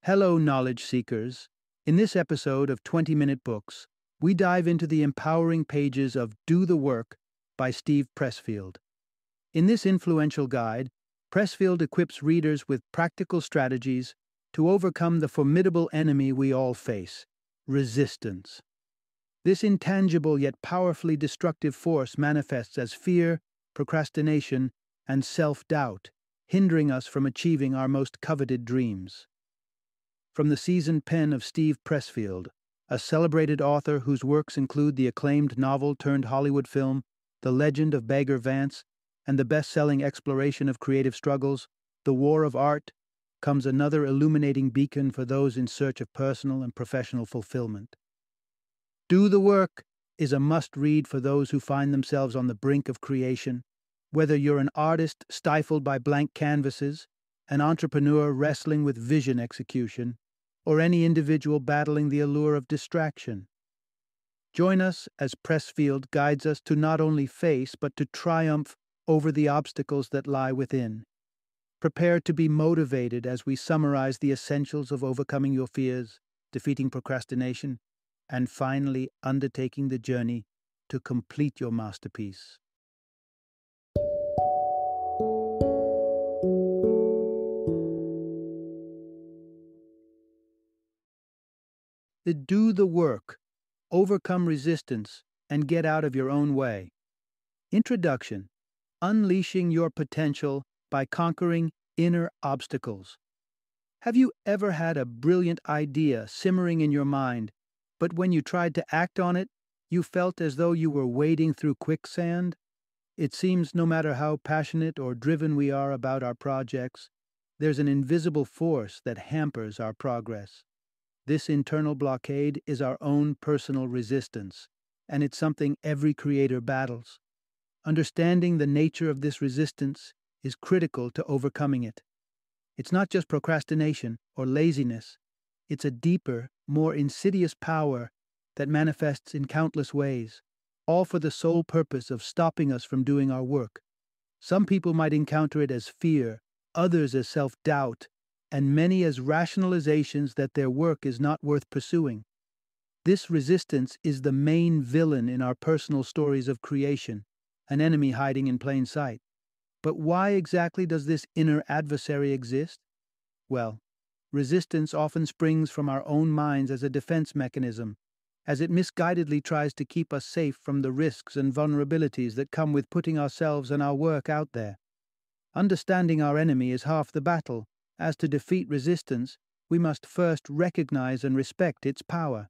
Hello, knowledge seekers. In this episode of 20-Minute Books, we dive into the empowering pages of Do the Work by Steve Pressfield. In this influential guide, Pressfield equips readers with practical strategies to overcome the formidable enemy we all face, resistance. This intangible yet powerfully destructive force manifests as fear, procrastination, and self-doubt, hindering us from achieving our most coveted dreams. From the seasoned pen of Steve Pressfield, a celebrated author whose works include the acclaimed novel-turned-Hollywood film, The Legend of Bagger Vance, and the best-selling exploration of creative struggles, The War of Art, comes another illuminating beacon for those in search of personal and professional fulfillment. Do the Work is a must-read for those who find themselves on the brink of creation. Whether you're an artist stifled by blank canvases, an entrepreneur wrestling with vision execution, or any individual battling the allure of distraction. Join us as Pressfield guides us to not only face but to triumph over the obstacles that lie within. Prepare to be motivated as we summarize the essentials of overcoming your fears, defeating procrastination, and finally undertaking the journey to complete your masterpiece. Do the work, overcome resistance, and get out of your own way. Introduction: Unleashing your potential by conquering inner obstacles. Have you ever had a brilliant idea simmering in your mind, but when you tried to act on it, you felt as though you were wading through quicksand? It seems no matter how passionate or driven we are about our projects, there's an invisible force that hampers our progress. This internal blockade is our own personal resistance, and it's something every creator battles. Understanding the nature of this resistance is critical to overcoming it. It's not just procrastination or laziness. It's a deeper, more insidious power that manifests in countless ways, all for the sole purpose of stopping us from doing our work. Some people might encounter it as fear, others as self-doubt, and many as rationalizations that their work is not worth pursuing. This resistance is the main villain in our personal stories of creation, an enemy hiding in plain sight. But why exactly does this inner adversary exist? Well, resistance often springs from our own minds as a defense mechanism, as it misguidedly tries to keep us safe from the risks and vulnerabilities that come with putting ourselves and our work out there. Understanding our enemy is half the battle. As to defeat resistance, we must first recognize and respect its power.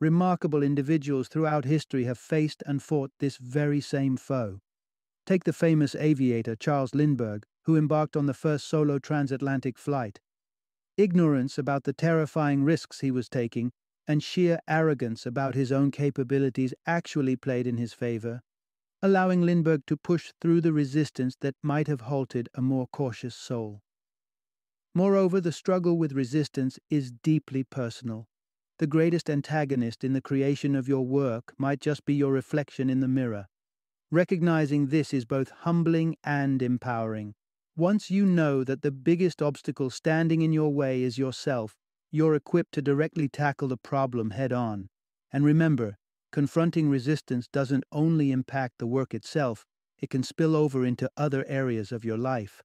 Remarkable individuals throughout history have faced and fought this very same foe. Take the famous aviator Charles Lindbergh, who embarked on the first solo transatlantic flight. Ignorance about the terrifying risks he was taking and sheer arrogance about his own capabilities actually played in his favor, allowing Lindbergh to push through the resistance that might have halted a more cautious soul. Moreover, the struggle with resistance is deeply personal. The greatest antagonist in the creation of your work might just be your reflection in the mirror. Recognizing this is both humbling and empowering. Once you know that the biggest obstacle standing in your way is yourself, you're equipped to directly tackle the problem head-on. And remember, confronting resistance doesn't only impact the work itself, it can spill over into other areas of your life.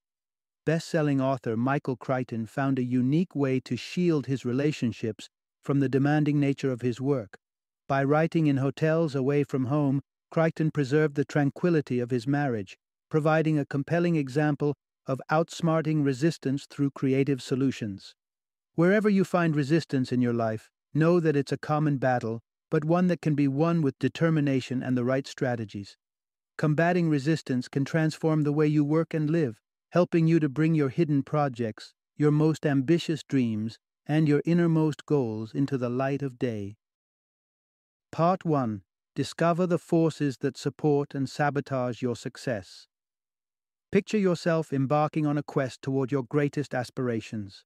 Best-selling author Michael Crichton found a unique way to shield his relationships from the demanding nature of his work. By writing in hotels away from home, Crichton preserved the tranquility of his marriage, providing a compelling example of outsmarting resistance through creative solutions. Wherever you find resistance in your life, know that it's a common battle, but one that can be won with determination and the right strategies. Combating resistance can transform the way you work and live, helping you to bring your hidden projects, your most ambitious dreams, and your innermost goals into the light of day. Part 1. Discover the forces that support and sabotage your success. Picture yourself embarking on a quest toward your greatest aspirations.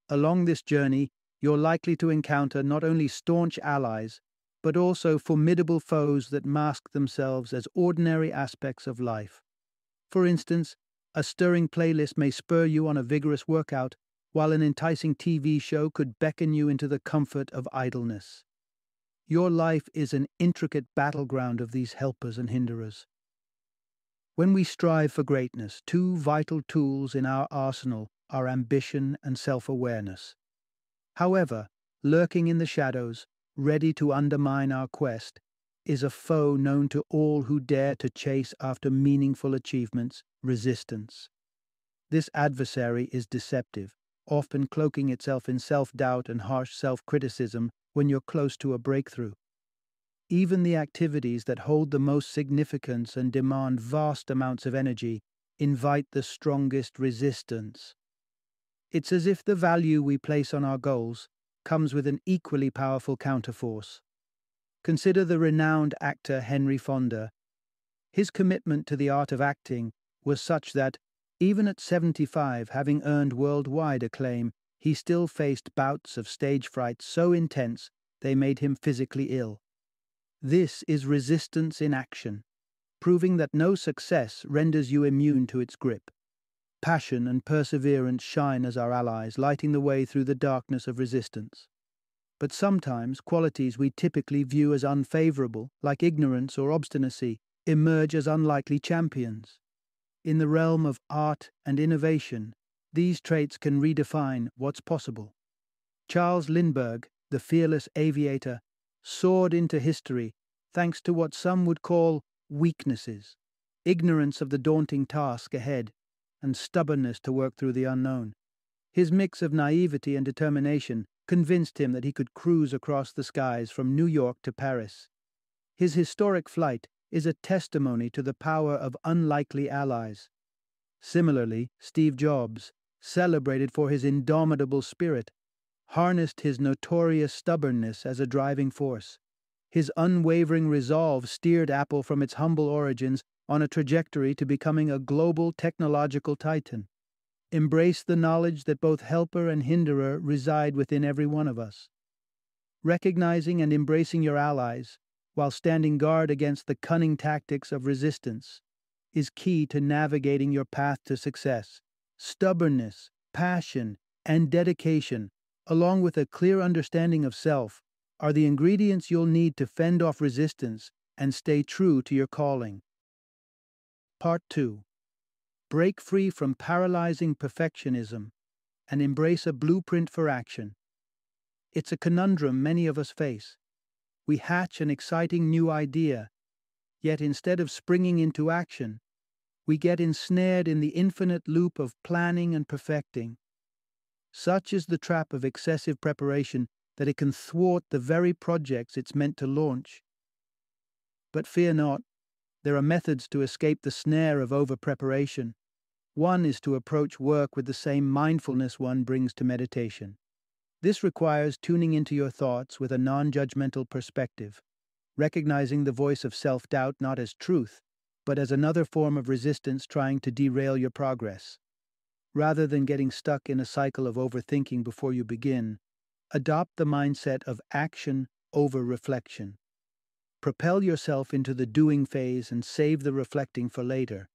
Along this journey, you're likely to encounter not only staunch allies, but also formidable foes that mask themselves as ordinary aspects of life. For instance, a stirring playlist may spur you on a vigorous workout, while an enticing TV show could beckon you into the comfort of idleness. Your life is an intricate battleground of these helpers and hinderers. When we strive for greatness, two vital tools in our arsenal are ambition and self-awareness. However, lurking in the shadows, ready to undermine our quest, is a foe known to all who dare to chase after meaningful achievements: resistance. This adversary is deceptive, often cloaking itself in self-doubt and harsh self-criticism when you're close to a breakthrough. Even the activities that hold the most significance and demand vast amounts of energy invite the strongest resistance. It's as if the value we place on our goals comes with an equally powerful counterforce. Consider the renowned actor Henry Fonda. His commitment to the art of acting was such that, even at 75, having earned worldwide acclaim, he still faced bouts of stage fright so intense they made him physically ill. This is resistance in action, proving that no success renders you immune to its grip. Passion and perseverance shine as our allies, lighting the way through the darkness of resistance. But sometimes qualities we typically view as unfavorable, like ignorance or obstinacy, emerge as unlikely champions. In the realm of art and innovation, these traits can redefine what's possible. Charles Lindbergh, the fearless aviator, soared into history thanks to what some would call weaknesses: ignorance of the daunting task ahead, and stubbornness to work through the unknown. His mix of naivety and determination convinced him that he could cruise across the skies from New York to Paris. His historic flight is a testimony to the power of unlikely allies. Similarly, Steve Jobs, celebrated for his indomitable spirit, harnessed his notorious stubbornness as a driving force. His unwavering resolve steered Apple from its humble origins on a trajectory to becoming a global technological titan. Embrace the knowledge that both helper and hinderer reside within every one of us. Recognizing and embracing your allies, while standing guard against the cunning tactics of resistance, is key to navigating your path to success. Stubbornness, passion, and dedication, along with a clear understanding of self, are the ingredients you'll need to fend off resistance and stay true to your calling. Part 2. Break free from paralyzing perfectionism and embrace a blueprint for action. It's a conundrum many of us face. We hatch an exciting new idea, yet instead of springing into action, we get ensnared in the infinite loop of planning and perfecting. Such is the trap of excessive preparation that it can thwart the very projects it's meant to launch. But fear not, there are methods to escape the snare of over-preparation. One is to approach work with the same mindfulness one brings to meditation. This requires tuning into your thoughts with a non-judgmental perspective, recognizing the voice of self-doubt not as truth, but as another form of resistance trying to derail your progress. Rather than getting stuck in a cycle of overthinking before you begin, adopt the mindset of action over reflection. Propel yourself into the doing phase and save the reflecting for later.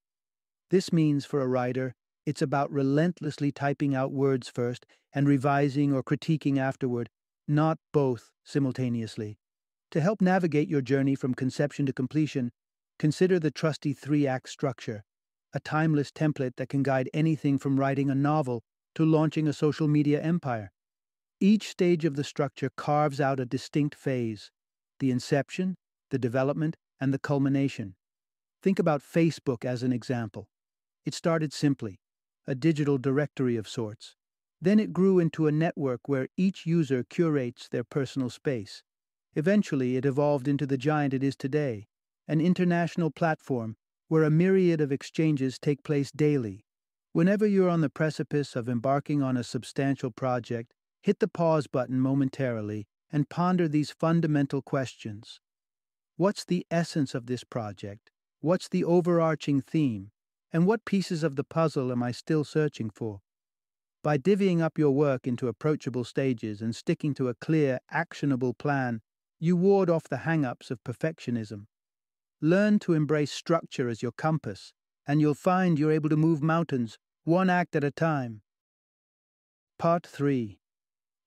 This means, for a writer, it's about relentlessly typing out words first and revising or critiquing afterward, not both simultaneously. To help navigate your journey from conception to completion, consider the trusty 3-act structure, a timeless template that can guide anything from writing a novel to launching a social media empire. Each stage of the structure carves out a distinct phase: the inception, the development, and the culmination. Think about Facebook as an example. It started simply, a digital directory of sorts. Then it grew into a network where each user curates their personal space. Eventually, it evolved into the giant it is today, an international platform where a myriad of exchanges take place daily. Whenever you're on the precipice of embarking on a substantial project, hit the pause button momentarily and ponder these fundamental questions. What's the essence of this project? What's the overarching theme? And what pieces of the puzzle am I still searching for? By divvying up your work into approachable stages and sticking to a clear, actionable plan, you ward off the hang-ups of perfectionism. Learn to embrace structure as your compass, and you'll find you're able to move mountains, one act at a time. Part 3.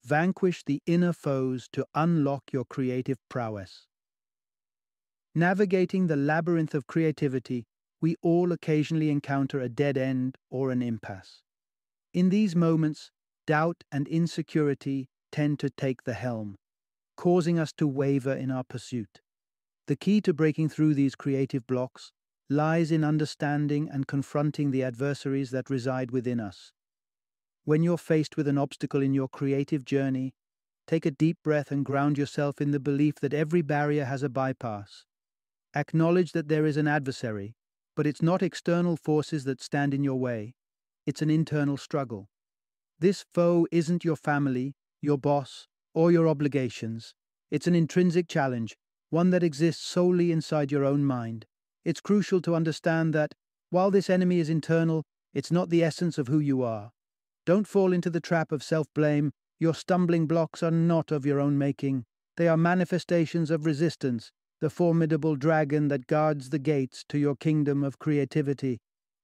Vanquish the inner foes to unlock your creative prowess. Navigating the labyrinth of creativity, we all occasionally encounter a dead end or an impasse. In these moments, doubt and insecurity tend to take the helm, causing us to waver in our pursuit. The key to breaking through these creative blocks lies in understanding and confronting the adversaries that reside within us. When you're faced with an obstacle in your creative journey, take a deep breath and ground yourself in the belief that every barrier has a bypass. Acknowledge that there is an adversary, but it's not external forces that stand in your way. It's an internal struggle. This foe isn't your family, your boss, or your obligations. It's an intrinsic challenge, one that exists solely inside your own mind. It's crucial to understand that, while this enemy is internal, it's not the essence of who you are. Don't fall into the trap of self-blame. Your stumbling blocks are not of your own making. They are manifestations of resistance, the formidable dragon that guards the gates to your kingdom of creativity.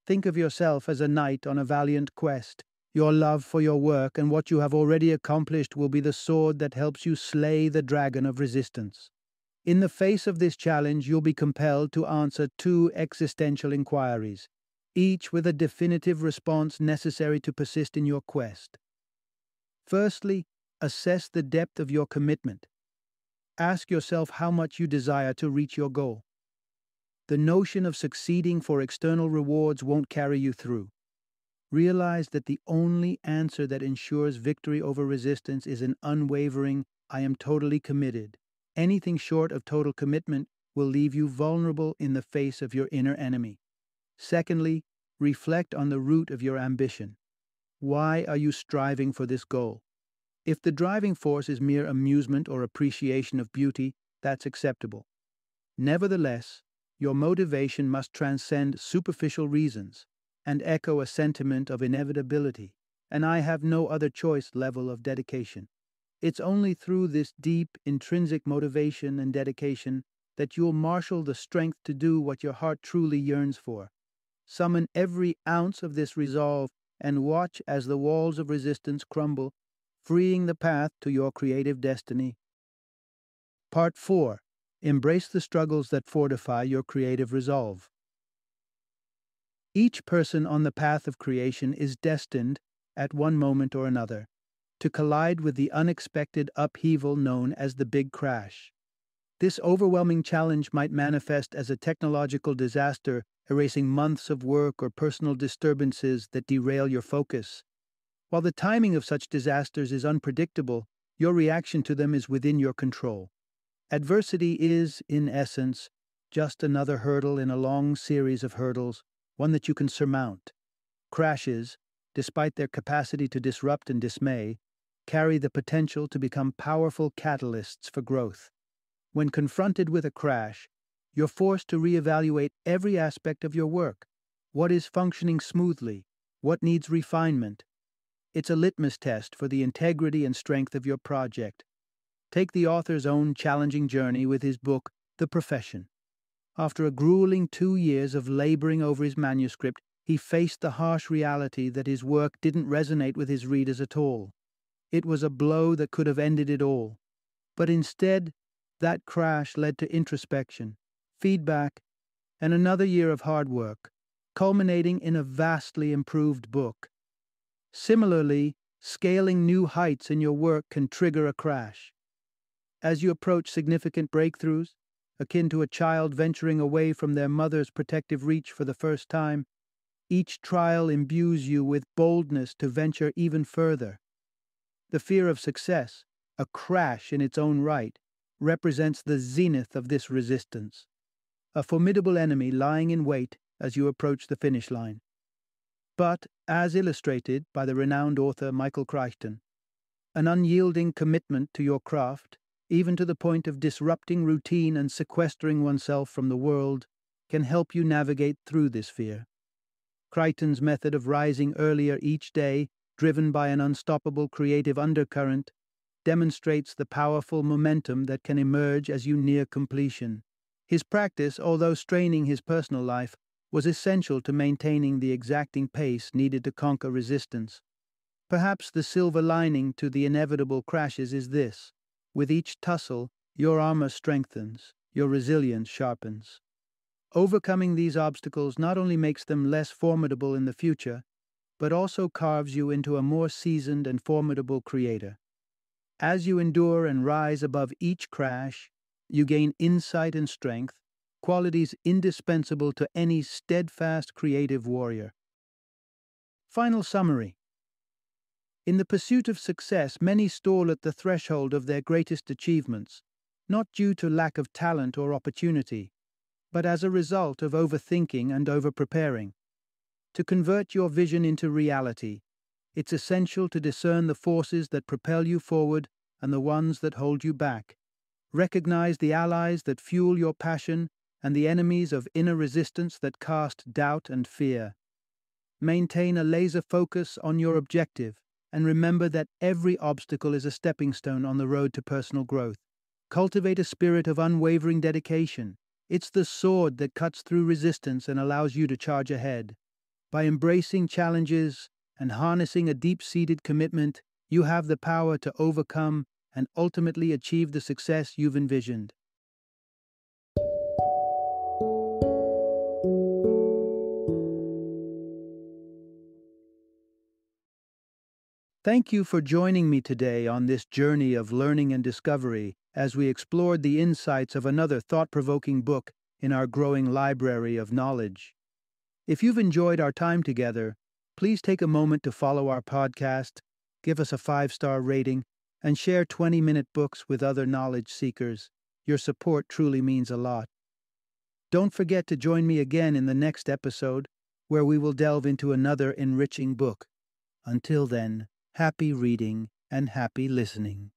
Think of yourself as a knight on a valiant quest. Your love for your work and what you have already accomplished will be the sword that helps you slay the dragon of resistance. In the face of this challenge, you'll be compelled to answer two existential inquiries, each with a definitive response necessary to persist in your quest. Firstly, assess the depth of your commitment. Ask yourself how much you desire to reach your goal. The notion of succeeding for external rewards won't carry you through. Realize that the only answer that ensures victory over resistance is an unwavering, "I am totally committed." Anything short of total commitment will leave you vulnerable in the face of your inner enemy. Secondly, reflect on the root of your ambition. Why are you striving for this goal? If the driving force is mere amusement or appreciation of beauty, that's acceptable. Nevertheless, your motivation must transcend superficial reasons and echo a sentiment of inevitability, and I have no other choice level of dedication. It's only through this deep, intrinsic motivation and dedication that you'll marshal the strength to do what your heart truly yearns for. Summon every ounce of this resolve and watch as the walls of resistance crumble, freeing the path to your creative destiny. Part 4. Embrace the struggles that fortify your creative resolve. Each person on the path of creation is destined, at one moment or another, to collide with the unexpected upheaval known as the Big Crash. This overwhelming challenge might manifest as a technological disaster, erasing months of work or personal disturbances that derail your focus. While the timing of such disasters is unpredictable, your reaction to them is within your control. Adversity is, in essence, just another hurdle in a long series of hurdles, one that you can surmount. Crashes, despite their capacity to disrupt and dismay, carry the potential to become powerful catalysts for growth. When confronted with a crash, you're forced to reevaluate every aspect of your work. What is functioning smoothly? What needs refinement? It's a litmus test for the integrity and strength of your project. Take the author's own challenging journey with his book, The Profession. After a grueling 2 years of laboring over his manuscript, he faced the harsh reality that his work didn't resonate with his readers at all. It was a blow that could have ended it all. But instead, that crash led to introspection, feedback, and another year of hard work, culminating in a vastly improved book. Similarly, scaling new heights in your work can trigger a crash. As you approach significant breakthroughs, akin to a child venturing away from their mother's protective reach for the first time, each trial imbues you with boldness to venture even further. The fear of success, a crash in its own right, represents the zenith of this resistance, a formidable enemy lying in wait as you approach the finish line. But, as illustrated by the renowned author Michael Crichton, an unyielding commitment to your craft, even to the point of disrupting routine and sequestering oneself from the world, can help you navigate through this fear. Crichton's method of rising earlier each day, driven by an unstoppable creative undercurrent, demonstrates the powerful momentum that can emerge as you near completion. His practice, although straining his personal life, was essential to maintaining the exacting pace needed to conquer resistance. Perhaps the silver lining to the inevitable crashes is this: with each tussle, your armor strengthens, your resilience sharpens. Overcoming these obstacles not only makes them less formidable in the future, but also carves you into a more seasoned and formidable creator. As you endure and rise above each crash, you gain insight and strength, qualities indispensable to any steadfast creative warrior. Final summary. In the pursuit of success, many stall at the threshold of their greatest achievements, not due to lack of talent or opportunity, but as a result of overthinking and overpreparing. To convert your vision into reality, it's essential to discern the forces that propel you forward and the ones that hold you back. Recognize the allies that fuel your passion and the enemies of inner resistance that cast doubt and fear. Maintain a laser focus on your objective, and remember that every obstacle is a stepping stone on the road to personal growth. Cultivate a spirit of unwavering dedication. It's the sword that cuts through resistance and allows you to charge ahead. By embracing challenges and harnessing a deep-seated commitment, you have the power to overcome and ultimately achieve the success you've envisioned. Thank you for joining me today on this journey of learning and discovery as we explored the insights of another thought-provoking book in our growing library of knowledge. If you've enjoyed our time together, please take a moment to follow our podcast, give us a 5-star rating, and share 20-minute books with other knowledge seekers. Your support truly means a lot. Don't forget to join me again in the next episode, where we will delve into another enriching book. Until then, happy reading and happy listening.